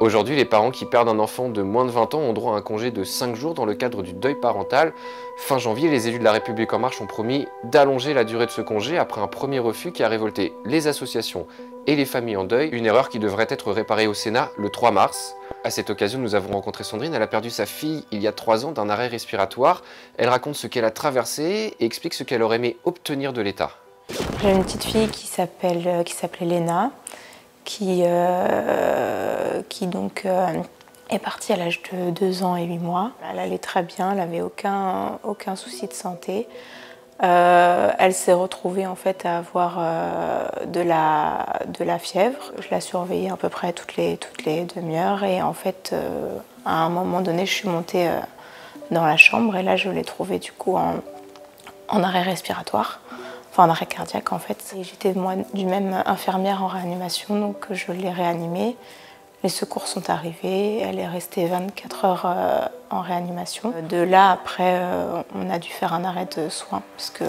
Aujourd'hui, les parents qui perdent un enfant de moins de 20 ans ont droit à un congé de 5 jours dans le cadre du deuil parental. Fin janvier, les élus de La République En Marche ont promis d'allonger la durée de ce congé après un premier refus qui a révolté les associations et les familles en deuil. Une erreur qui devrait être réparée au Sénat le 3 mars. À cette occasion, nous avons rencontré Sandrine. Elle a perdu sa fille il y a 3 ans d'un arrêt respiratoire. Elle raconte ce qu'elle a traversé et explique ce qu'elle aurait aimé obtenir de l'État. J'ai une petite fille qui s'appelait Léna, qui donc est partie à l'âge de 2 ans et 8 mois. Elle allait très bien, elle n'avait aucun souci de santé. Elle s'est retrouvée en fait à avoir de la fièvre. Je la surveillais à peu près toutes les demi-heures et en fait à un moment donné je suis montée dans la chambre et là je l'ai trouvée du coup en arrêt respiratoire. Enfin, en arrêt cardiaque en fait. J'étais moi du même infirmière en réanimation, donc je l'ai réanimée. Les secours sont arrivés, elle est restée 24 heures en réanimation. De là, après, on a dû faire un arrêt de soins parce que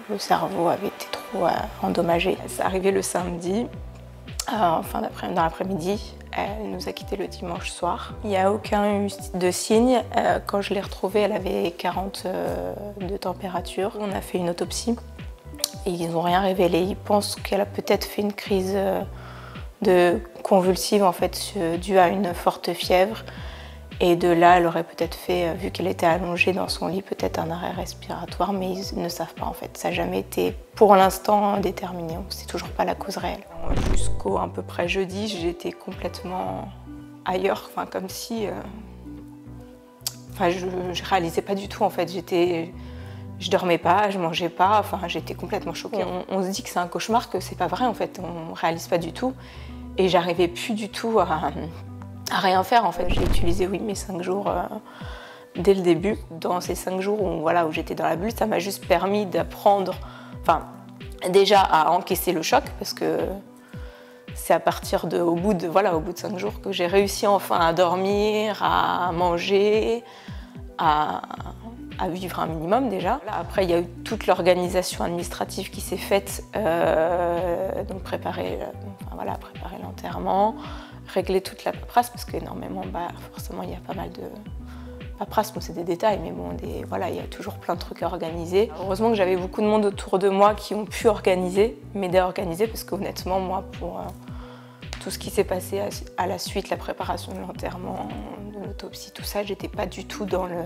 le cerveau avait été trop endommagé. C'est arrivé le samedi, dans l'après-midi. Elle nous a quittés le dimanche soir. Il n'y a aucun eu de signe. Quand je l'ai retrouvée, elle avait 40 de température. On a fait une autopsie. Et ils n'ont rien révélé. Ils pensent qu'elle a peut-être fait une crise de convulsive en fait, due à une forte fièvre. Et de là, elle aurait peut-être fait, vu qu'elle était allongée dans son lit, peut-être un arrêt respiratoire, mais ils ne savent pas en fait. Ça n'a jamais été, pour l'instant, déterminé. On ne sait toujours pas la cause réelle. Jusqu'au à peu près jeudi, j'étais complètement ailleurs, enfin, comme si... je ne réalisais pas du tout en fait. Je dormais pas, je mangeais pas, enfin j'étais complètement choquée. On se dit que c'est un cauchemar, que c'est pas vrai en fait, on réalise pas du tout. Et j'arrivais plus du tout à rien faire en fait. J'ai utilisé mes 5 jours dès le début. Dans ces 5 jours où j'étais dans la bulle, ça m'a juste permis d'apprendre, déjà à encaisser le choc parce que c'est à partir au bout de 5 jours que j'ai réussi enfin à dormir, à manger, à vivre un minimum déjà. Après, il y a eu toute l'organisation administrative qui s'est faite, donc préparer l'enterrement, régler toute la paperasse, parce qu'énormément, forcément, il y a pas mal de paperasse, c'est des détails, mais bon, il y a toujours plein de trucs à organiser. Heureusement que j'avais beaucoup de monde autour de moi qui ont pu m'aider à organiser, parce qu'honnêtement, moi, pour tout ce qui s'est passé à la suite, la préparation de l'enterrement, de l'autopsie, tout ça, j'étais pas du tout dans le...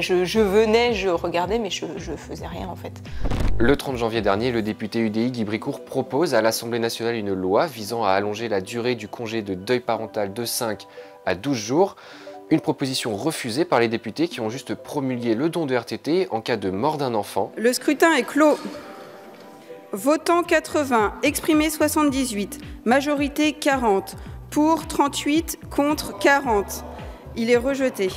je venais, je regardais, mais je faisais rien en fait. Le 30 janvier dernier, le député UDI Guy Bricourt propose à l'Assemblée nationale une loi visant à allonger la durée du congé de deuil parental de 5 à 12 jours. Une proposition refusée par les députés qui ont juste promulgué le don de RTT en cas de mort d'un enfant. Le scrutin est clos. Votant 80, exprimé 78, majorité 40, pour 38, contre 40. Il est rejeté.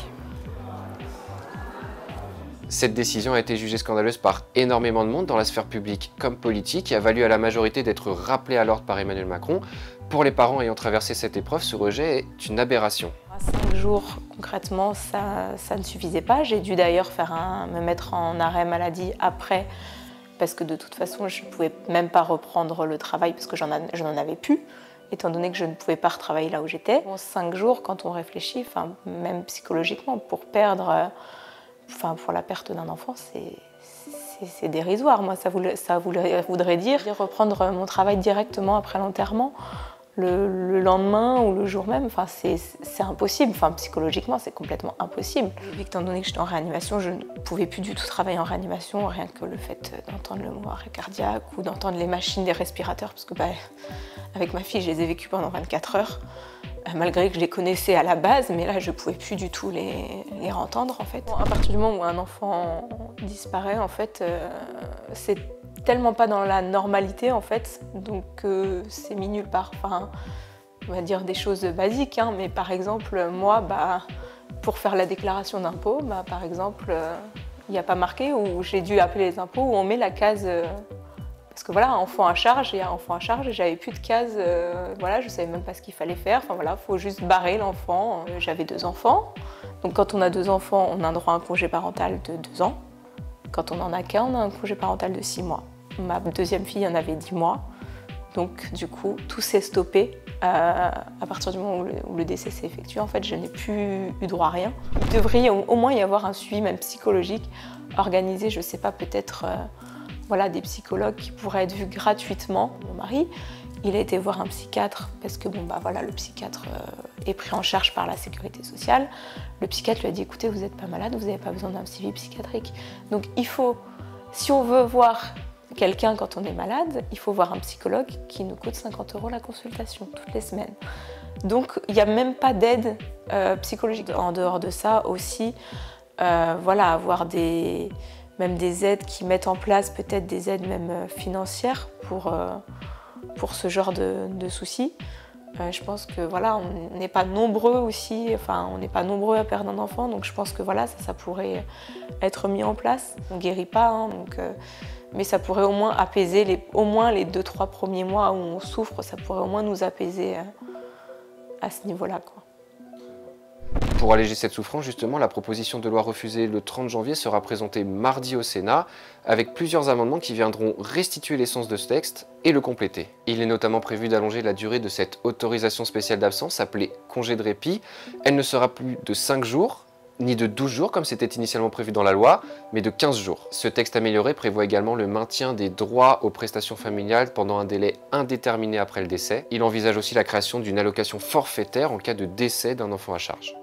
Cette décision a été jugée scandaleuse par énormément de monde dans la sphère publique comme politique et a valu à la majorité d'être rappelée à l'ordre par Emmanuel Macron. Pour les parents ayant traversé cette épreuve, ce rejet est une aberration. 5 jours, concrètement, ça ne suffisait pas. J'ai dû d'ailleurs me mettre en arrêt maladie après, parce que de toute façon, je ne pouvais même pas reprendre le travail parce que je n'en avais plus, étant donné que je ne pouvais pas retravailler là où j'étais. 5 jours, quand on réfléchit, même psychologiquement, pour la perte d'un enfant, c'est dérisoire. Moi, ça voudrait dire reprendre mon travail directement après l'enterrement, le lendemain ou le jour même. C'est impossible. Psychologiquement, c'est complètement impossible. Étant donné que j'étais en réanimation, je ne pouvais plus du tout travailler en réanimation, rien que le fait d'entendre le mot arrêt cardiaque ou d'entendre les machines des respirateurs, parce que avec ma fille, je les ai vécues pendant 24 heures. Malgré que je les connaissais à la base, mais là je pouvais plus du tout les entendre en fait. À partir du moment où un enfant disparaît, en fait, c'est tellement pas dans la normalité en fait, donc c'est mis nulle part. On va dire des choses basiques, mais par exemple, moi, pour faire la déclaration d'impôt, par exemple, il n'y a pas marqué, où j'ai dû appeler les impôts, où on met la case... Parce que enfant à charge, il y a enfant à charge et j'avais plus de case, je savais même pas ce qu'il fallait faire. Faut juste barrer l'enfant. J'avais 2 enfants. Donc quand on a 2 enfants, on a droit à un congé parental de 2 ans. Quand on en a qu'un, on a un congé parental de 6 mois. Ma deuxième fille en avait 10 mois. Donc du coup, tout s'est stoppé À partir du moment où le décès s'est effectué, en fait, je n'ai plus eu droit à rien. Il devrait au moins y avoir un suivi, même psychologique, organisé, je ne sais pas, peut-être voilà, des psychologues qui pourraient être vus gratuitement. Mon mari, il a été voir un psychiatre parce que voilà, le psychiatre est pris en charge par la sécurité sociale. Le psychiatre lui a dit, écoutez, vous n'êtes pas malade, vous n'avez pas besoin d'un suivi psychiatrique. Donc il faut, si on veut voir quelqu'un quand on est malade, il faut voir un psychologue qui nous coûte 50 € la consultation toutes les semaines. Donc il n'y a même pas d'aide psychologique. En dehors de ça aussi, voilà, avoir même des aides qui mettent en place, peut-être des aides même financières pour ce genre de soucis. Je pense que voilà, on n'est pas nombreux aussi, enfin on n'est pas nombreux à perdre un enfant, donc je pense que voilà, ça pourrait être mis en place. On ne guérit pas, hein, mais ça pourrait au moins apaiser au moins les 2-3 premiers mois où on souffre, ça pourrait au moins nous apaiser à ce niveau-là, quoi. Pour alléger cette souffrance, justement, la proposition de loi refusée le 30 janvier sera présentée mardi au Sénat, avec plusieurs amendements qui viendront restituer l'essence de ce texte et le compléter. Il est notamment prévu d'allonger la durée de cette autorisation spéciale d'absence, appelée congé de répit. Elle ne sera plus de 5 jours, ni de 12 jours comme c'était initialement prévu dans la loi, mais de 15 jours. Ce texte amélioré prévoit également le maintien des droits aux prestations familiales pendant un délai indéterminé après le décès. Il envisage aussi la création d'une allocation forfaitaire en cas de décès d'un enfant à charge.